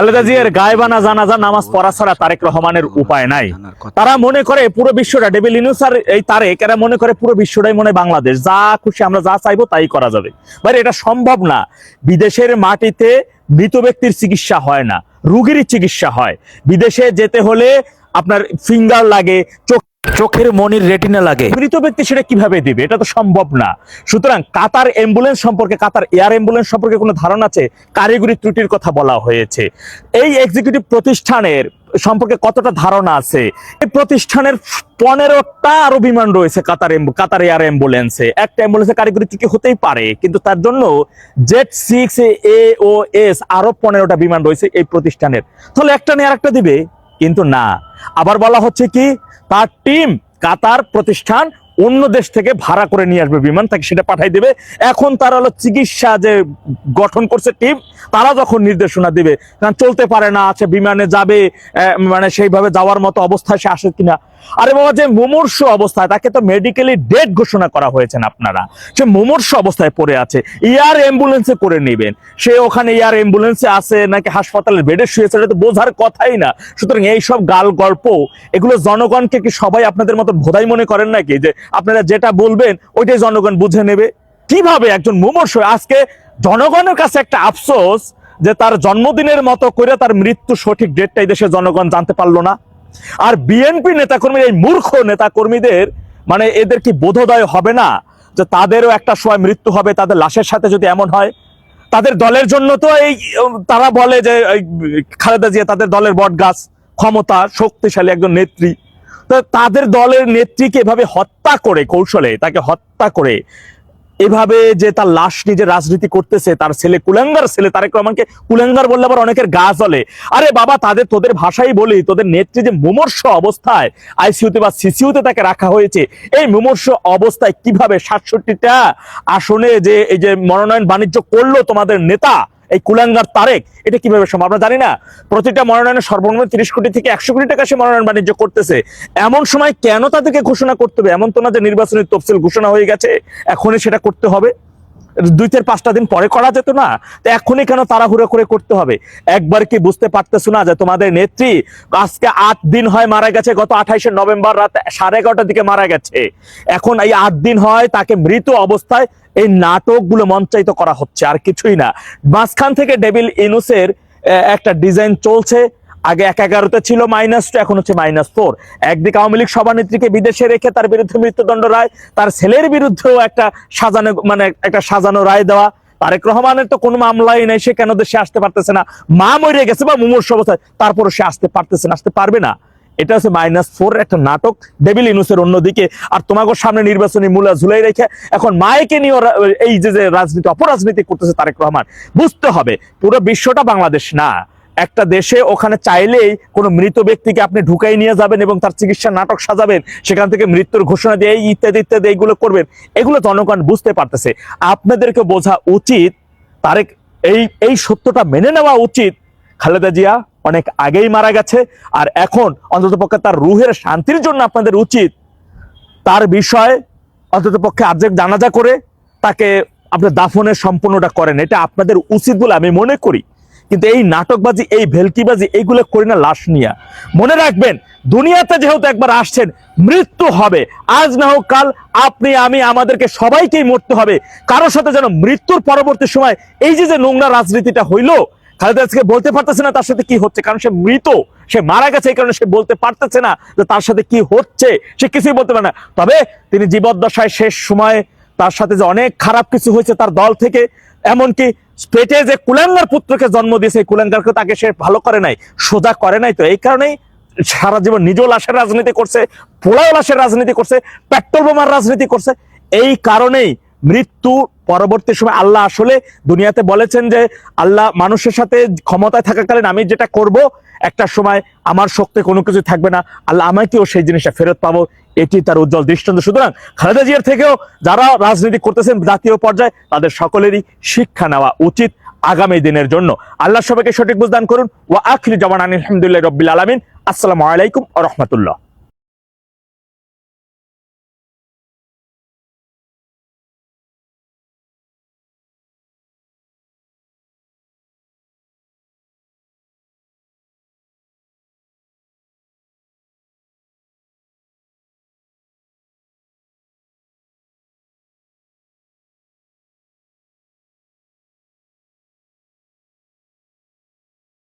খালেদা জিয়ার গায়বানা জানাজা নামাজ পড়া ছাড়া তারেক রহমানের উপায় নাই। তারা মনে করে পুরো বিশ্বটা ডেভিল ইউনূস আর এই তারেক এরা মনে করে পুরো বিশ্বটাই মনে বাংলাদেশ, যা খুশি আমরা যা চাইবো তাই করা যাবে। ভাই এটা সম্ভব না। বিদেশের মাটিতে মৃত ব্যক্তির চিকিৎসা হয় না, রোগীর চিকিৎসা হয়। বিদেশে যেতে হলে আপনার ফিঙ্গার লাগে, চোখের মনির রেটিনা লাগে, মৃত ব্যক্তি সেটা কিভাবে দিবে? এটা তো সম্ভব না। সুতরাং কাতার অ্যাম্বুলেন্স সম্পর্কে, কাতার এয়ার অ্যাম্বুলেন্স সম্পর্কে কোনো ধারণা আছে? কারিগরি ত্রুটির কথা বলা হয়েছে। এই এক্সিকিউটিভ প্রতিষ্ঠানের সম্পর্কে কতটা ধারণা আছে? এই প্রতিষ্ঠানের 15টা আরো বিমান রয়েছে কাতার এয়ার অ্যাম্বুলেন্সে। একটা অ্যাম্বুলেন্সে কারিগরি ত্রুটি হতেই পারে, কিন্তু তার জন্য Z6AOS আরো 15টা বিমান রয়েছে এই প্রতিষ্ঠানের। তাহলে একটা নিয়ে আরেকটা দিবে? কিন্তু না। আবার বলা হচ্ছে কি তার টিম কাতার প্রতিষ্ঠান অন্য দেশ থেকে ভাড়া করে নিয়ে আসবে বিমান, তাকে সেটা পাঠাই দেবে। এখন তারা হলো চিকিৎসা যে গঠন করছে টিম, তারা যখন নির্দেশনা দিবে, কারণ চলতে পারে না, আছে বিমানে যাবে, মানে সেইভাবে যাওয়ার মতো অবস্থায় সে আসে কিনা। আরে বাবা, যে মুমূর্ষ অবস্থায়, তাকে তো মেডিকেলি ডেড ঘোষণা করা হয়েছেন আপনারা, সে মুমূর্ষ অবস্থায় পড়ে আছে, এয়ার অ্যাম্বুলেন্সে করে নেবেন। সে ওখানে এয়ার অ্যাম্বুলেন্সে আছে নাকি হাসপাতালের বেডে শুয়েছে, এটা তো বোঝার কথাই না। সুতরাং এইসব গাল গল্প, এগুলো জনগণকে কি সবাই আপনাদের মতো ভোদাই মনে করেন নাকি, যে আপনারা যেটা বলবেন ওইটাই জনগণ বুঝে নেবে? কিভাবে একজন মুমূর্ষ, আজকে জনগণের কাছে একটা আফসোস যে তার জন্মদিনের মতো করে তার মৃত্যু সঠিক ডেটটাই দেশের জনগণ জানতে পারলো না। আর বিএনপি নেতাকর্মী, এই মূর্খ নেতাকর্মীদের মানে এদের কি বোধোদয় হবে না যে তাদেরও একটা সময় মৃত্যু হবে? তাদের লাশের সাথে যদি এমন হয়, তাদের দলের জন্য তো এই তারা বলে যে খালেদা জিয়া তাদের দলের বটগাছ, ক্ষমতা, শক্তিশালী একজন নেত্রী। তো তাদের দলের নেত্রীকে এভাবে হত্যা করে, কৌশলে তাকে হত্যা করে, এভাবে যে তার লাশ নিজে রাজনীতি করতেছে, তার ছেলে কুলাঙ্গার ছেলে তারেক রহমানকে কুলাঙ্গার বললে আবার অনেকের গা জ্বলে। আরে বাবা, তোদের ভাষাই বলি, তোদের নেত্রী যে মুমূর্ষ অবস্থায় আইসিইউতে বা সিসিইউতে তাকে রাখা হয়েছে, এই মুমূর্ষ অবস্থায় কিভাবে 67টা আসনে যে এই যে মনোনয়ন বাণিজ্য করলো তোমাদের নেতা এই কুলাঙ্গার তারেক, এটা কিভাবে সম্ভব আমরা জানি না। প্রতিটা মনোনয়নের সর্বনিম্ন 30 কোটি থেকে 100 কোটি টাকা সে মনোনয়ন বাণিজ্য করতেছে। এমন সময় কেন তাদেরকে ঘোষণা করতে হবে? এমন তো না যে নির্বাচনের তফসিল ঘোষণা হয়ে গেছে এখনই সেটা করতে হবে, 2-5টা দিন পরে করা যেত না? তো এখনই কেন তাড়াহুড়ো করে করতে হবে? একবার কি বুঝতে পারতেছো না যে তোমাদের নেত্রী আজকে 8 দিন হয় মারা গেছে, গত 28শে নভেম্বর রাত 11:30টার দিকে মারা গেছে। এখন এই 8 দিন হয় তাকে মৃত অবস্থায় এই নাটকগুলো মঞ্চায়িত করা হচ্ছে, আর কিছুই না। মাঝখান থেকে ডেভিল ইউনূসের একটা ডিজাইন চলছে। আগে 1-11তে ছিল -2, এখন হচ্ছে -4। একদিকে আওয়ামী লীগ সভানেত্রীকে বিদেশে রেখে তার বিরুদ্ধে মৃত্যুদণ্ড রায়, তার ছেলের বিরুদ্ধেও একটা সাজানো রায় দেওয়া। তারেক রহমানের তো কোনো মামলাই নেই, সে কেন দেশে আসতে পারতেছে না? মা মরে গেছে বা মুমূর্ষ অবস্থায়, তারপরে সে আসতে পারতেছে না, আসতে পারবে না। এটা হচ্ছে -4 একটা নাটক ডেভিল ইউনূসের অন্যদিকে। আর তোমাকে সামনে নির্বাচনী মূলা ঝুলাই রেখে এখন মায়েকে নিয়ে এই যে রাজনীতি, অপরাজনীতি করতেছে তারেক রহমান। বুঝতে হবে পুরো বিশ্বটা বাংলাদেশ না। একটা দেশে ওখানে চাইলেই কোনো মৃত ব্যক্তিকে আপনি ঢুকাই নিয়ে যাবেন এবং তার চিকিৎসার নাটক সাজাবেন, সেখান থেকে মৃত্যুর ঘোষণা দিয়ে ইত্যাদি ইত্যাদি এইগুলো করবেন। এগুলো জনগণ বুঝতে পারতেছে। আপনাদেরকে বোঝা উচিত, তারেক এই সত্যটা মেনে নেওয়া উচিত, খালেদা জিয়া অনেক আগেই মারা গেছে। আর এখন অন্ততপক্ষে তার রুহের শান্তির জন্য আপনাদের উচিত তার বিষয়ে অন্ততপক্ষে আর্জেক জানাজা করে তাকে আপনার দাফনের সম্পূর্ণটা করেন। এটা আপনাদের উচিত বলে আমি মনে করি। কিন্তু এই নাটকবাজি, এই ভেলকিবাজি, এইগুলো করি না লাশ নিয়া। মনে রাখবেন, দুনিয়াতে যেহেতু একবার আসছেন, মৃত্যু হবে। আজ না হোক কাল, আপনি আমি আমাদেরকে সবাইকেই মরতে হবে। কারোর সাথে যেন মৃত্যুর পরবর্তী সময় এই যে নোংরা রাজনীতিটা হইলো, খালেদা আজকে বলতে পারতেছে না তার সাথে কি হচ্ছে, কারণ সে মৃত, সে মারা গেছে। এই কারণে সে বলতে পারতেছে না যে তার সাথে কি হচ্ছে, সে কিছুই বলতে পারে না। তবে তিনি জীবদ্দশায় শেষ সময় তার সাথে যে অনেক খারাপ কিছু হয়েছে তার দল থেকে, এমনকি পেটে যে কুলাঙ্গার পুত্রকে জন্ম দিয়েছে, কুলাঙ্গারকে তাকে সে ভালো করে নাই, সোজা করে নাই। তো এই কারণেই সারা জীবন নিজেও লাশের রাজনীতি করছে, পোলাও লাশের রাজনীতি করছে, পেট্রোল বোমার রাজনীতি করছে। এই কারণেই মৃত্যু পরবর্তী সময় আল্লাহ আসলে দুনিয়াতে বলেছেন যে আল্লাহ মানুষের সাথে ক্ষমতায় থাকাকালীন আমি যেটা করব, একটা সময় আমার শক্তি কোনো কিছু থাকবে না, আল্লাহ আমাকেও সেই জিনিসটা ফেরত পাবো। এটি তার উজ্জ্বল দৃষ্টান্ত। সুতরাং খালেদা জিয়ার থেকেও যারা রাজনীতি করতেছেন জাতীয় পর্যায়ে, তাদের সকলেরই শিক্ষা নেওয়া উচিত আগামী দিনের জন্য। আল্লাহ সবাইকে সঠিক বুঝদান করুন। ওয়া আখিরু দাওয়ানা আলহামদুলিল্লাহি রাব্বিল আলামিন। আসসালামু আলাইকুম ওয়া রাহমাতুল্লাহ।